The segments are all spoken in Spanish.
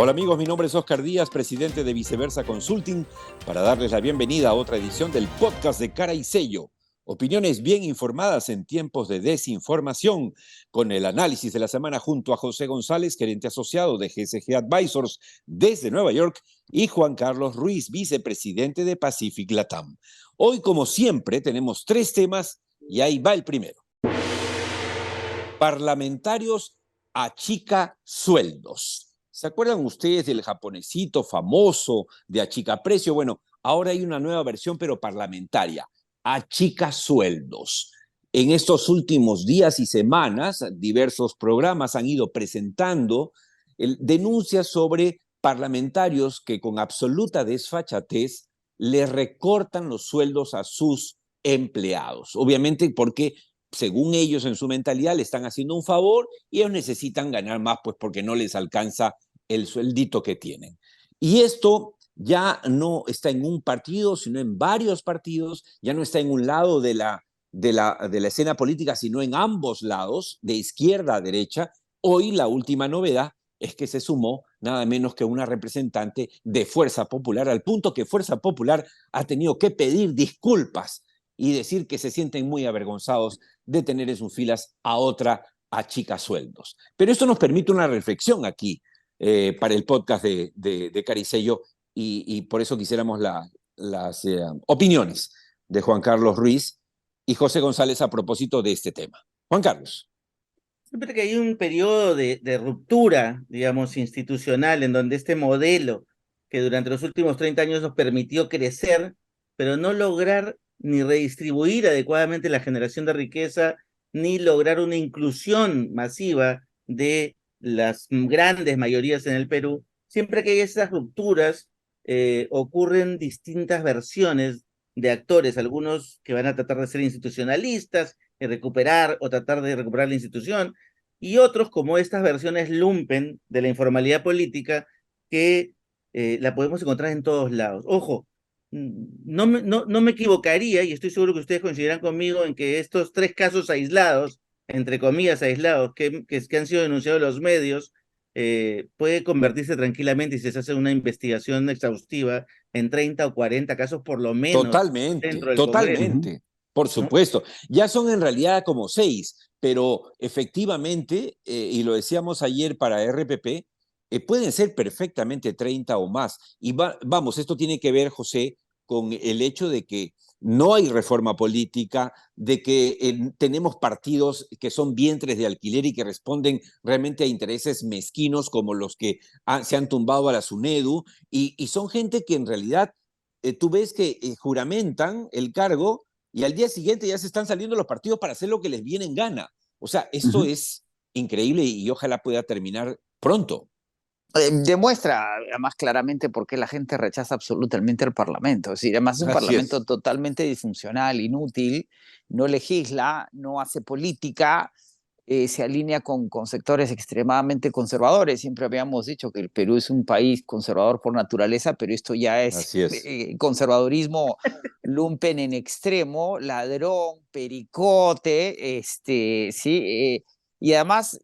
Hola amigos, mi nombre es Oscar Díaz, presidente de Viceversa Consulting, para darles la bienvenida a otra edición del podcast de Cara y Sello. Opiniones bien informadas en tiempos de desinformación, con el análisis de la semana junto a José González, gerente asociado de GSG Advisors desde Nueva York, y Juan Carlos Ruiz, vicepresidente de Pacific Latam. Hoy, como siempre, tenemos 3 temas y ahí va el primero. Parlamentarios achica sueldos. ¿Se acuerdan ustedes del japonesito famoso de achicaprecio? Bueno, ahora hay una nueva versión, pero parlamentaria. Achica sueldos. En estos últimos días y semanas, diversos programas han ido presentando denuncias sobre parlamentarios que con absoluta desfachatez le recortan los sueldos a sus empleados. Obviamente porque según ellos en su mentalidad le están haciendo un favor y ellos necesitan ganar más pues porque no les alcanza el sueldito que tienen. Y esto ya no está en un partido, sino en varios partidos, ya no está en un lado de la escena política, sino en ambos lados, de izquierda a derecha. Hoy la última novedad es que se sumó nada menos que una representante de Fuerza Popular, al punto que Fuerza Popular ha tenido que pedir disculpas y decir que se sienten muy avergonzados de tener en sus filas a otra achica sueldos. Pero esto nos permite una reflexión aquí para el podcast de Caricello y por eso quisiéramos las opiniones de Juan Carlos Ruiz y José González a propósito de este tema. Juan Carlos. Siempre que hay un periodo de ruptura, digamos, institucional, en donde este modelo que durante los últimos 30 años nos permitió crecer, pero no lograr ni redistribuir adecuadamente la generación de riqueza, ni lograr una inclusión masiva de las grandes mayorías en el Perú, siempre que hay esas rupturas, ocurren distintas versiones de actores, algunos que van a tratar de ser institucionalistas, y recuperar o tratar de recuperar la institución, y otros como estas versiones lumpen de la informalidad política que la podemos encontrar en todos lados. Ojo, no me equivocaría, y estoy seguro que ustedes coincidirán conmigo en que estos 3 casos aislados, entre comillas aislados, que han sido denunciados en los medios, puede convertirse tranquilamente, y si se hace una investigación exhaustiva, en 30 o 40 casos por lo menos Totalmente, dentro del Congreso, totalmente, por ¿no? supuesto. Ya son en realidad como 6, pero efectivamente, y lo decíamos ayer para RPP, pueden ser perfectamente 30 o más. Y vamos, esto tiene que ver, José, con el hecho de que no hay reforma política, de que tenemos partidos que son vientres de alquiler y que responden realmente a intereses mezquinos como los que se han tumbado a la SUNEDU, y son gente que en realidad tú ves que juramentan el cargo y al día siguiente ya se están saliendo los partidos para hacer lo que les viene en gana. O sea, esto es increíble y ojalá pueda terminar pronto. Demuestra además claramente por qué la gente rechaza absolutamente el Parlamento. Es decir, además es un Así Parlamento es. totalmente disfuncional, inútil, no legisla, no hace política, se alinea con sectores extremadamente conservadores. Siempre habíamos dicho que el Perú es un país conservador por naturaleza, pero esto ya es Así es. conservadurismo lumpen en extremo, ladrón, pericote, sí, y además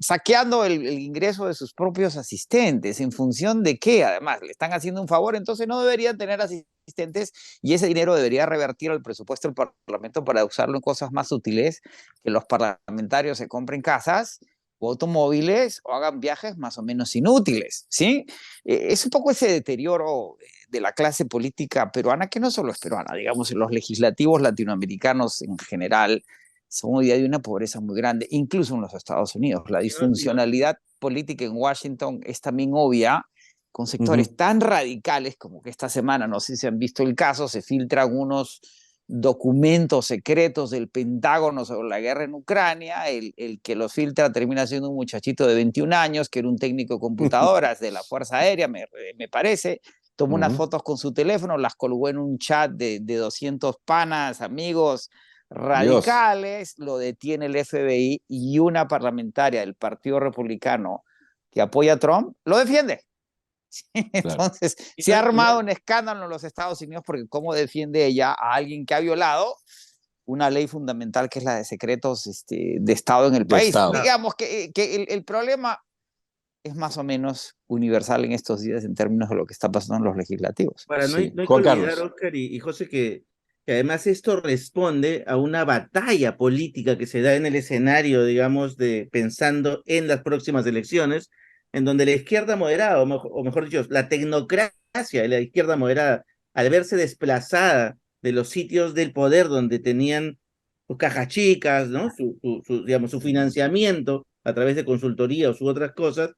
saqueando el ingreso de sus propios asistentes, en función de qué, además, le están haciendo un favor, entonces no deberían tener asistentes y ese dinero debería revertir al presupuesto del Parlamento para usarlo en cosas más útiles, que los parlamentarios se compren casas o automóviles o hagan viajes más o menos inútiles, ¿sí? Es un poco ese deterioro de la clase política peruana, que no solo es peruana, digamos, los legislativos latinoamericanos en general son hoy día de una pobreza muy grande, incluso en los Estados Unidos. La disfuncionalidad política en Washington es también obvia, con sectores tan radicales como que esta semana, no sé si han visto el caso, se filtran unos documentos secretos del Pentágono sobre la guerra en Ucrania, el que los filtra termina siendo un muchachito de 21 años, que era un técnico de computadoras de la Fuerza Aérea, me parece, tomó unas fotos con su teléfono, las colgó en un chat de 200 panas, amigos, Dios. radicales, lo detiene el FBI y una parlamentaria del Partido Republicano que apoya a Trump lo defiende. Claro. Entonces, se ha armado un escándalo en los Estados Unidos porque cómo defiende ella a alguien que ha violado una ley fundamental que es la de secretos de Estado en el De país. Estado. Digamos que el problema es más o menos universal en estos días en términos de lo que está pasando en los legislativos. Ahora, Sí. no hay que Juan olvidar, Carlos. Oscar y José, que además esto responde a una batalla política que se da en el escenario, digamos, de pensando en las próximas elecciones, en donde la izquierda moderada, o mejor dicho, la tecnocracia de la izquierda moderada, al verse desplazada de los sitios del poder donde tenían sus cajas chicas, ¿no? Digamos, su financiamiento a través de consultoría o su otras cosas,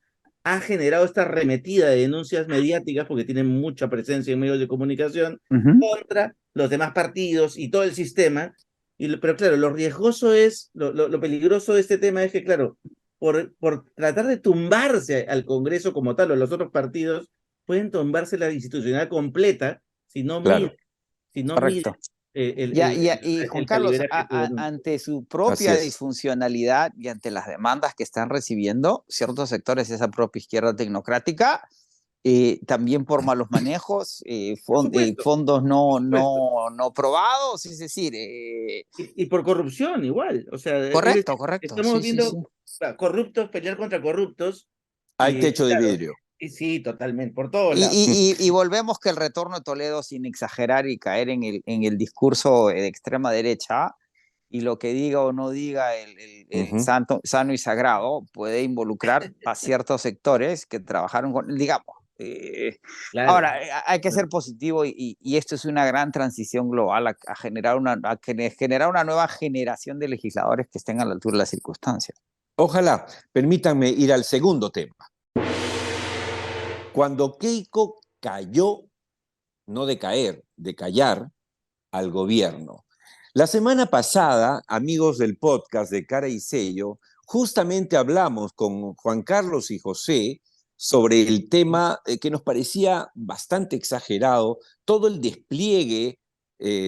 ha generado esta arremetida de denuncias mediáticas, porque tienen mucha presencia en medios de comunicación, contra los demás partidos y todo el sistema. Pero claro, lo riesgoso es, lo peligroso de este tema es que, claro, por tratar de tumbarse al Congreso como tal o a los otros partidos, pueden tumbarse la institucionalidad completa si no miden, Claro, si no miden Correcto. Y Juan el Carlos, calibraje que denuncian. ante su así propia es. disfuncionalidad y ante las demandas que están recibiendo ciertos sectores de esa propia izquierda tecnocrática, también por malos manejos, Por supuesto, fondos por supuesto. no probados, es decir, Y por corrupción igual, o sea, es decir, correcto, estamos sí, sí, sí. viendo corruptos pelear contra corruptos, Hay y techo de claro, vidrio. y sí, totalmente, por todos lados. Y volvemos que el retorno de Toledo, sin exagerar y caer en el discurso de extrema derecha, y lo que diga o no diga el Ujú. sano y sagrado puede involucrar a ciertos sectores que trabajaron con, digamos. Claro, Ahora, hay que ser claro. positivo y esto es una gran transición global a generar generar una nueva generación de legisladores que estén a la altura de las circunstancias. Ojalá, permítanme ir al segundo tema. Cuando Keiko cayó, no de caer, de callar al gobierno. La semana pasada, amigos del podcast de Cara y Sello, justamente hablamos con Juan Carlos y José sobre el tema que nos parecía bastante exagerado, todo el despliegue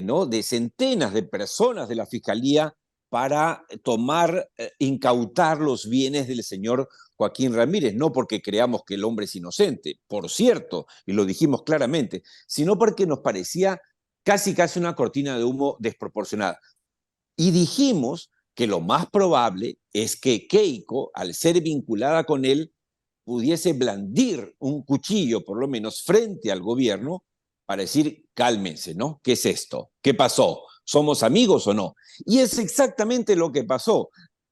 ¿no? de centenas de personas de la Fiscalía para tomar, incautar los bienes del señor Joaquín Ramírez, no porque creamos que el hombre es inocente, por cierto, y lo dijimos claramente, sino porque nos parecía casi una cortina de humo desproporcionada. Y dijimos que lo más probable es que Keiko, al ser vinculada con él, pudiese blandir un cuchillo, por lo menos frente al gobierno, para decir, cálmense, ¿no? ¿Qué es esto? ¿Qué pasó? ¿Somos amigos o no? Y es exactamente lo que pasó.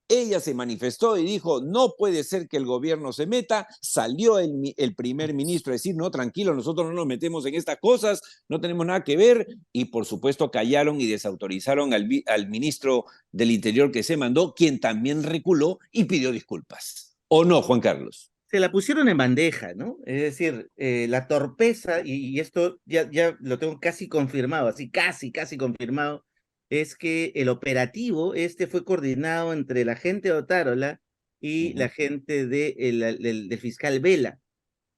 Ella se manifestó y dijo, no puede ser que el gobierno se meta. Salió el primer ministro a decir, no, tranquilo, nosotros no nos metemos en estas cosas, no tenemos nada que ver. Y por supuesto callaron y desautorizaron al ministro del Interior que se mandó, quien también reculó y pidió disculpas. ¿O no, Juan Carlos? Se la pusieron en bandeja, ¿no? Es decir, la torpeza, y esto ya lo tengo casi confirmado, así casi confirmado, es que el operativo este fue coordinado entre la gente de Otárola y la gente del fiscal Vela.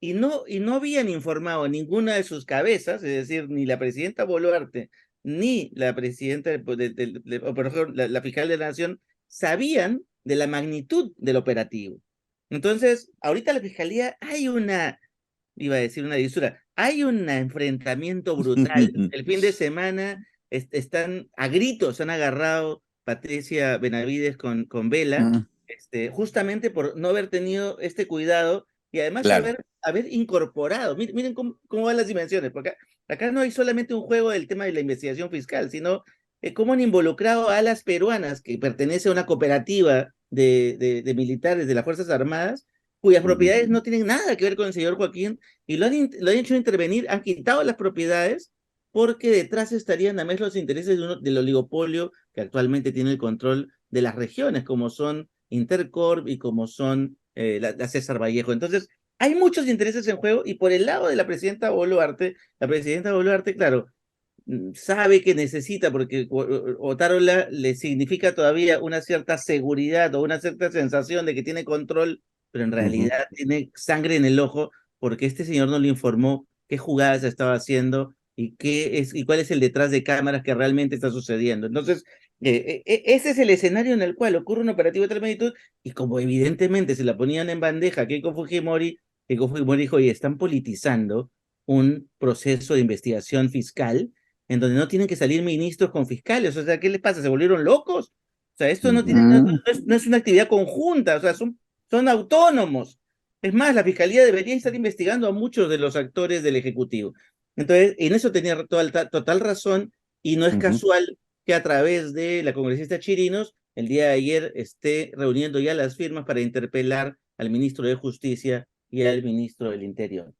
Y no habían informado ninguna de sus cabezas, es decir, ni la presidenta Boluarte, ni la presidenta, o por ejemplo, la fiscal de la Nación, sabían de la magnitud del operativo. Entonces, ahorita la fiscalía iba a decir una disura, hay un enfrentamiento brutal. El fin de semana están a gritos, han agarrado Patricia Benavides con Vela, Mm. justamente por no haber tenido este cuidado y además Claro. haber incorporado. Miren cómo van las dimensiones, porque acá no hay solamente un juego del tema de la investigación fiscal, sino cómo han involucrado a las peruanas que pertenece a una cooperativa de militares de las Fuerzas Armadas, cuyas propiedades no tienen nada que ver con el señor Joaquín, y lo han hecho intervenir, han quitado las propiedades, porque detrás estarían además los intereses del oligopolio que actualmente tiene el control de las regiones, como son Intercorp y como son la César Vallejo. Entonces, hay muchos intereses en juego, y por el lado de la presidenta Boluarte, claro, sabe que necesita, porque Otárola le significa todavía una cierta seguridad o una cierta sensación de que tiene control, pero en realidad tiene sangre en el ojo, porque este señor no le informó qué jugadas estaba haciendo y cuál es el detrás de cámaras que realmente está sucediendo. Entonces, ese es el escenario en el cual ocurre un operativo de tal magnitud, y como evidentemente se la ponían en bandeja a Keiko Fujimori dijo, oye, están politizando un proceso de investigación fiscal en donde no tienen que salir ministros con fiscales. O sea, ¿qué les pasa? ¿Se volvieron locos? O sea, esto no es una actividad conjunta, o sea, son autónomos. Es más, la Fiscalía debería estar investigando a muchos de los actores del Ejecutivo. Entonces, en eso tenía total razón, y no es Ujú. casual que a través de la congresista Chirinos, el día de ayer esté reuniendo ya las firmas para interpelar al ministro de Justicia y al ministro del Interior.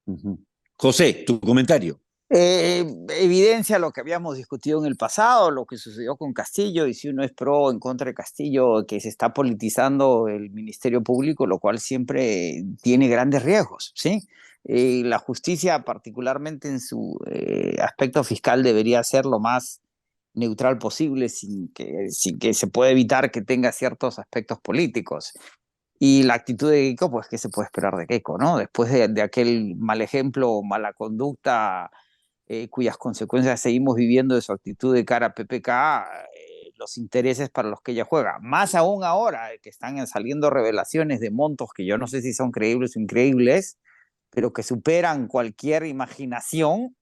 Ujú. José, tu comentario. Evidencia lo que habíamos discutido en el pasado, lo que sucedió con Castillo, y si uno es pro o en contra de Castillo, que se está politizando el Ministerio Público, lo cual siempre tiene grandes riesgos, ¿sí? La justicia, particularmente en su aspecto fiscal, debería ser lo más neutral posible, sin que se pueda evitar que tenga ciertos aspectos políticos. Y la actitud de Keiko, pues, ¿qué se puede esperar de Keiko, no? Después de aquel mal ejemplo o mala conducta, cuyas consecuencias seguimos viviendo de su actitud de cara a PPK, los intereses para los que ella juega. Más aún ahora, que están saliendo revelaciones de montos que yo no sé si son creíbles o increíbles, pero que superan cualquier imaginación,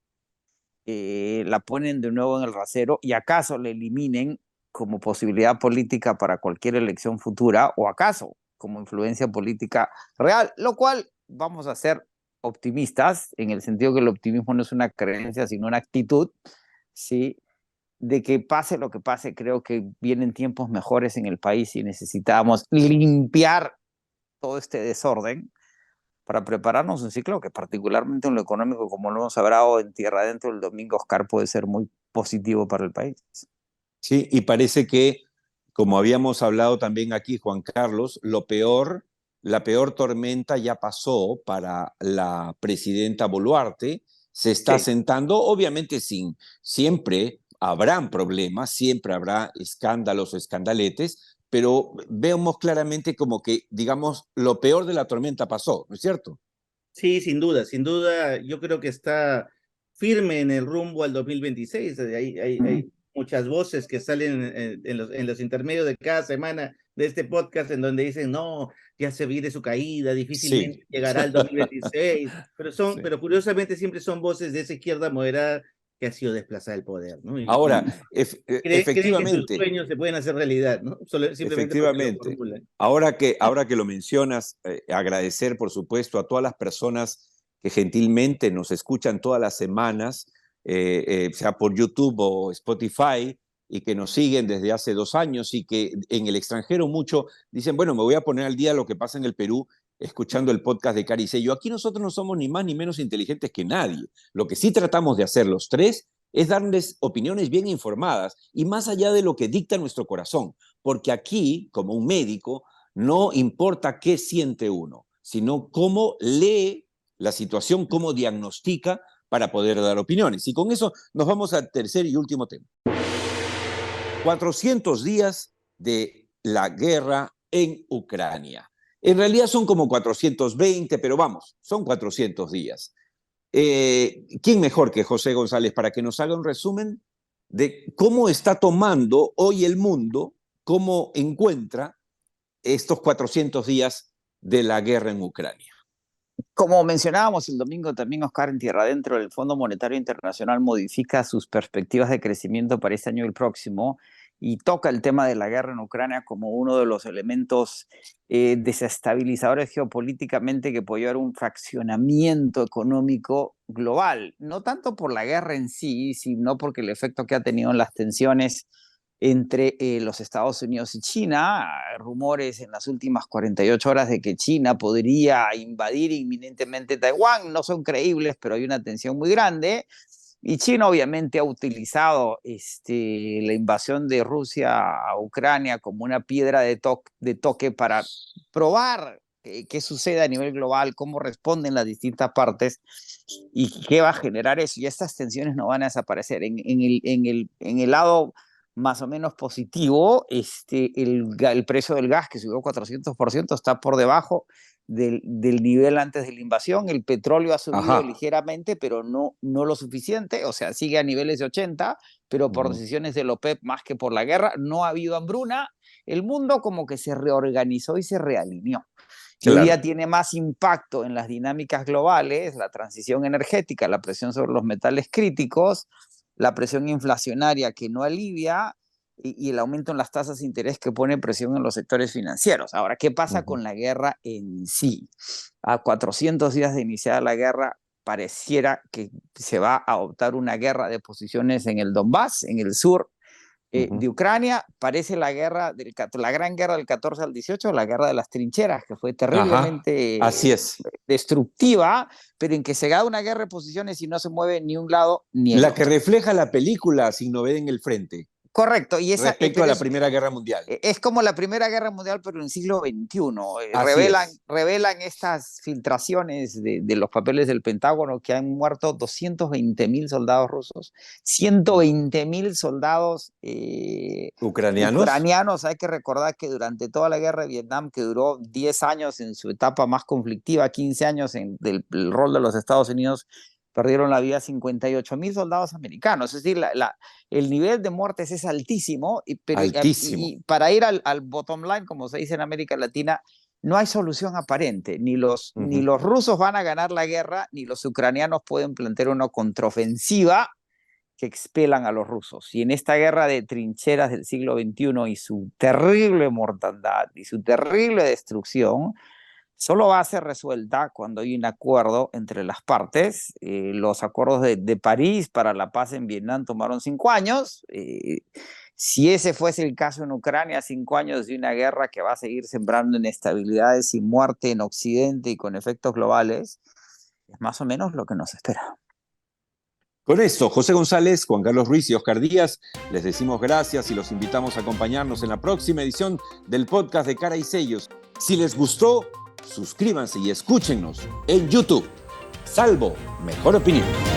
la ponen de nuevo en el rasero y acaso le eliminen como posibilidad política para cualquier elección futura, o acaso como influencia política real, lo cual vamos a ser optimistas, en el sentido que el optimismo no es una creencia, sino una actitud, ¿sí? De que pase lo que pase, creo que vienen tiempos mejores en el país y necesitamos limpiar todo este desorden para prepararnos un ciclo que, particularmente en lo económico, como lo hemos hablado en Tierra Adentro el domingo, Oscar, puede ser muy positivo para el país. Sí, y parece que, como habíamos hablado también aquí, Juan Carlos, la peor tormenta ya pasó para la presidenta Boluarte, se está Sí. sentando, obviamente siempre habrán problemas, siempre habrá escándalos o escandaletes, pero vemos claramente como que, digamos, lo peor de la tormenta pasó, ¿no es cierto? Sí, sin duda, yo creo que está firme en el rumbo al 2026. Hay muchas voces que salen en los intermedios de cada semana de este podcast en donde dicen, no, ya se viene su caída, Sí. difícilmente llegará al 2026, Sí. pero curiosamente siempre son voces de esa izquierda moderada que ha sido desplazada del poder, ¿no? Ahora, Creen que sus efectivamente, sueños se pueden hacer realidad, ¿no? Simplemente porque lo efectivamente. formulan. Ahora que lo mencionas, agradecer, por supuesto, a todas las personas que gentilmente nos escuchan todas las semanas, sea por YouTube o Spotify, y que nos siguen desde hace 2 años y que en el extranjero mucho dicen, bueno, me voy a poner al día lo que pasa en el Perú escuchando el podcast de Cari Sello. Aquí nosotros no somos ni más ni menos inteligentes que nadie. Lo que sí tratamos de hacer los tres es darles opiniones bien informadas y más allá de lo que dicta nuestro corazón, porque aquí, como un médico, no importa qué siente uno, sino cómo lee la situación, cómo diagnostica para poder dar opiniones. Y con eso nos vamos al tercer y último tema. 400 días de la guerra en Ucrania. En realidad son como 420, pero vamos, son 400 días. ¿Quién mejor que José González para que nos haga un resumen de cómo está tomando hoy el mundo, cómo encuentra estos 400 días de la guerra en Ucrania? Como mencionábamos el domingo también, Oscar, en Tierra Adentro, el Fondo Monetario Internacional modifica sus perspectivas de crecimiento para este año y el próximo, y toca el tema de la guerra en Ucrania como uno de los elementos desestabilizadores geopolíticamente que puede llevar a un fraccionamiento económico global, no tanto por la guerra en sí, sino porque el efecto que ha tenido en las tensiones entre los Estados Unidos y China. Rumores en las últimas 48 horas de que China podría invadir inminentemente Taiwán no son creíbles, pero hay una tensión muy grande. Y China obviamente ha utilizado la invasión de Rusia a Ucrania como una piedra de toque para probar qué sucede a nivel global, cómo responden las distintas partes y qué va a generar eso. Y estas tensiones no van a desaparecer. En el lado más o menos positivo, el precio del gas, que subió 400%, está por debajo del nivel antes de la invasión. El petróleo ha subido Ajá. ligeramente, pero no lo suficiente, o sea, sigue a niveles de 80, pero por decisiones del OPEP más que por la guerra. No ha habido hambruna. El mundo como que se reorganizó y se realineó. Y hoy día Claro. tiene más impacto en las dinámicas globales, la transición energética, la presión sobre los metales críticos, la presión inflacionaria que no alivia, y el aumento en las tasas de interés que pone presión en los sectores financieros. Ahora, ¿qué pasa con la guerra en sí? A 400 días de iniciar la guerra, pareciera que se va a optar una guerra de posiciones en el Donbass, en el sur de Ucrania. Parece la gran guerra del 14 al 18, la guerra de las trincheras, que fue terriblemente así es. destructiva, pero en que se da una guerra de posiciones y no se mueve ni un lado ni el La otro. que refleja la película Sin Novedad en el Frente. Correcto. Y respecto a la Primera Guerra Mundial. Es como la Primera Guerra Mundial, pero en el siglo XXI. Revelan estas filtraciones de los papeles del Pentágono que han muerto 220.000 soldados rusos, 120.000 soldados ucranianos. Hay que recordar que durante toda la guerra de Vietnam, que duró 10 años en su etapa más conflictiva, 15 años del rol de los Estados Unidos, perdieron la vida 58.000 soldados americanos. Es decir, el nivel de muertes es altísimo, pero altísimo. Y para ir al bottom line, como se dice en América Latina, no hay solución aparente. Ni los rusos van a ganar la guerra, ni los ucranianos pueden plantear una contraofensiva que expelan a los rusos. Y en esta guerra de trincheras del siglo XXI y su terrible mortandad y su terrible destrucción, solo va a ser resuelta cuando hay un acuerdo entre las partes. Los acuerdos de París para la paz en Vietnam tomaron 5 años. Si ese fuese el caso en Ucrania, 5 años de una guerra que va a seguir sembrando inestabilidades y muerte en Occidente y con efectos globales, es más o menos lo que nos espera. Con esto, José González, Juan Carlos Ruiz y Oscar Díaz, les decimos gracias y los invitamos a acompañarnos en la próxima edición del podcast de Cara y Sellos. Si les gustó, suscríbanse y escúchenos en YouTube. Salvo Mejor Opinión.